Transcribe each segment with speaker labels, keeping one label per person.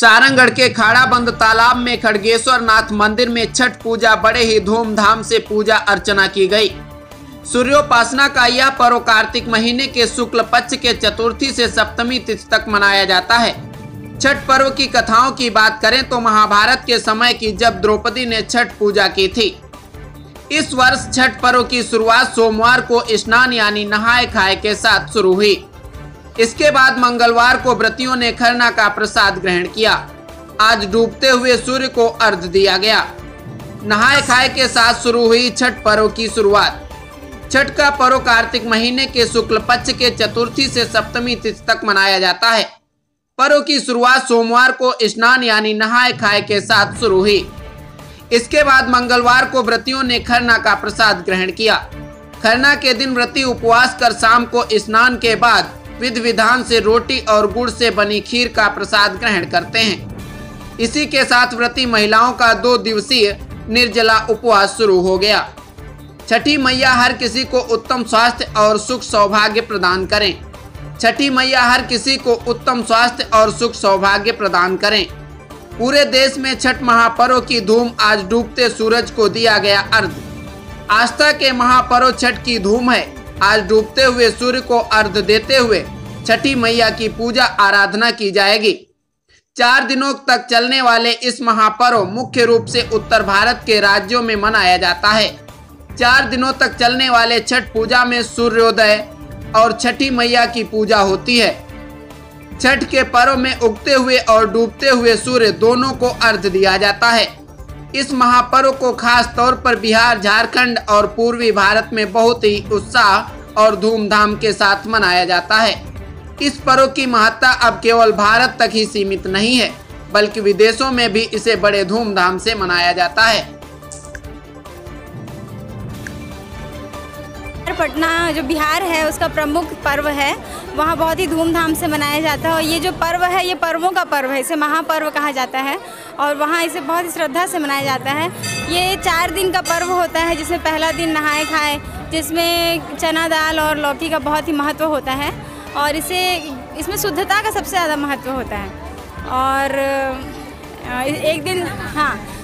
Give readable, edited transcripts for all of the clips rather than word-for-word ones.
Speaker 1: सारंगढ़ के खाड़ाबंद तालाब में खड़गेश्वर नाथ मंदिर में छठ पूजा बड़े ही धूमधाम से पूजा अर्चना की गई। सूर्योपासना का यह पर्व कार्तिक महीने के शुक्ल पक्ष के चतुर्थी से सप्तमी तिथि तक मनाया जाता है। छठ पर्व की कथाओं की बात करें तो महाभारत के समय की जब द्रौपदी ने छठ पूजा की थी। इस वर्ष छठ पर्व की शुरुआत सोमवार को स्नान यानी नहाए खाए के साथ शुरू हुई। इसके बाद मंगलवार को व्रतियों ने खरना का प्रसाद ग्रहण किया। आज डूबते हुए सूर्य को अर्घ्य दिया गया। नहाए खाए के साथ शुरू हुई छठ पर्व की शुरुआत। छठ का पर्व कार्तिक महीने के शुक्ल पक्ष के चतुर्थी से सप्तमी तिथि तक मनाया जाता है। पर्व की शुरुआत सोमवार को स्नान यानी नहाए खाए के साथ शुरू हुई। इसके बाद मंगलवार को व्रतियों ने खरना का प्रसाद ग्रहण किया। खरना के दिन व्रती उपवास कर शाम को स्नान के बाद विधि विधान से रोटी और गुड़ से बनी खीर का प्रसाद ग्रहण करते हैं। इसी के साथ व्रती महिलाओं का 2 दिवसीय निर्जला उपवास शुरू हो गया। छठी मैया हर किसी को उत्तम स्वास्थ्य और सुख सौभाग्य प्रदान करें। छठी मैया हर किसी को उत्तम स्वास्थ्य और सुख सौभाग्य प्रदान करें। पूरे देश में छठ महापर्व की धूम। आज डूबते सूरज को दिया गया अर्घ्य। आस्था के महापर्व छठ की धूम है। आज डूबते हुए सूर्य को अर्घ्य देते हुए छठी मैया की पूजा आराधना की जाएगी। 4 दिनों तक चलने वाले इस महापर्व मुख्य रूप से उत्तर भारत के राज्यों में मनाया जाता है। 4 दिनों तक चलने वाले छठ पूजा में सूर्योदय और छठी मैया की पूजा होती है। छठ के पर्व में उगते हुए और डूबते हुए सूर्य दोनों को अर्घ्य दिया जाता है। इस महापर्व को खास तौर पर बिहार, झारखंड और पूर्वी भारत में बहुत ही उत्साह और धूमधाम के साथ मनाया जाता है। इस पर्व की महत्ता अब केवल भारत तक ही सीमित नहीं है, बल्कि विदेशों में भी इसे बड़े धूमधाम से मनाया जाता है।
Speaker 2: पटना जो बिहार है उसका प्रमुख पर्व है, वहाँ बहुत ही धूमधाम से मनाया जाता है। और ये जो पर्व है ये पर्वों का पर्व है, इसे महापर्व कहा जाता है और वहाँ इसे बहुत ही श्रद्धा से मनाया जाता है। ये 4 दिन का पर्व होता है, जिसमें पहला दिन नहाए खाए, जिसमें चना दाल और लौकी का बहुत ही महत्व होता है और इसमें शुद्धता का सबसे ज़्यादा महत्व होता है। और एक दिन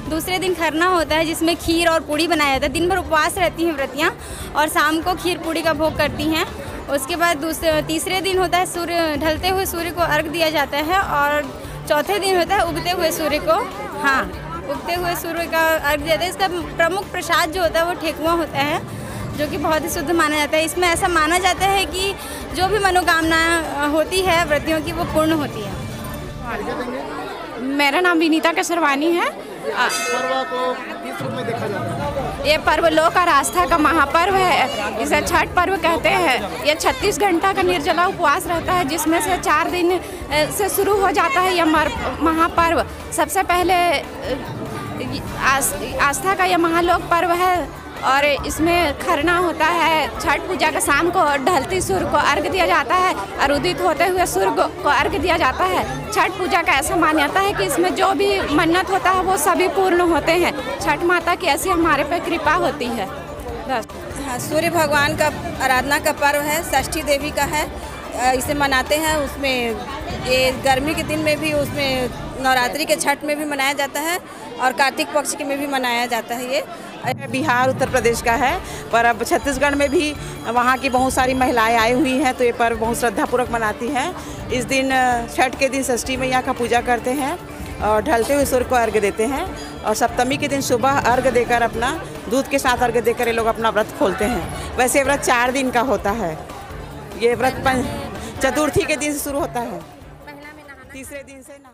Speaker 2: दूसरे दिन खरना होता है, जिसमें खीर और पूड़ी बनाया जाता है। दिन भर उपवास रहती हैं व्रतियाँ और शाम को खीर पूड़ी का भोग करती हैं। उसके बाद तीसरे दिन होता है सूर्य ढलते हुए सूर्य को अर्घ दिया जाता है और चौथे दिन होता है उगते हुए सूर्य को उगते हुए सूर्य का अर्घ दिया जाता है। इसका प्रमुख प्रसाद जो होता है वो ठेकुआ होता है, जो कि बहुत ही शुद्ध माना जाता है। इसमें ऐसा माना जाता है कि जो भी मनोकामना होती है व्रतियों की वो पूर्ण होती है।
Speaker 3: मेरा नाम विनीता केसरवानी है। ये पर्व लोक और आस्था का महापर्व है, इसे छठ पर्व कहते हैं। ये 36 घंटा का निर्जला उपवास रहता है, जिसमें से 4 दिन से शुरू हो जाता है यह महापर्व। सबसे पहले आस्था का यह महालोक पर्व है और इसमें खरना होता है। छठ पूजा का शाम को ढलती सूर्य को अर्घ्य दिया जाता है और उदित होते हुए सूर्य को अर्घ्य दिया जाता है। छठ पूजा का ऐसा मान्यता है कि इसमें जो भी मन्नत होता है वो सभी पूर्ण होते हैं। छठ माता की ऐसी हमारे पे कृपा होती है। बस।
Speaker 4: सूर्य भगवान का आराधना का पर्व है, षष्ठी देवी का है। इसे मनाते हैं, उसमें ये गर्मी के दिन में भी, उसमें नवरात्रि के छठ में भी मनाया जाता है और कार्तिक पक्ष के में भी मनाया जाता है। ये
Speaker 5: बिहार उत्तर प्रदेश का है, पर अब छत्तीसगढ़ में भी वहाँ की बहुत सारी महिलाएं आई हुई हैं, तो ये पर्व बहुत श्रद्धापूर्वक मनाती हैं। इस दिन छठ के दिन षष्ठी मैया का पूजा करते हैं और ढलते हुए सूर्य को अर्घ्य देते हैं और सप्तमी के दिन सुबह अर्घ्य देकर अपना दूध के साथ अर्घ्य देकर ये लोग अपना व्रत खोलते हैं। वैसे व्रत 4 दिन का होता है। ये व्रत चतुर्थी के दिन से शुरू होता है, तीसरे दिन से ना।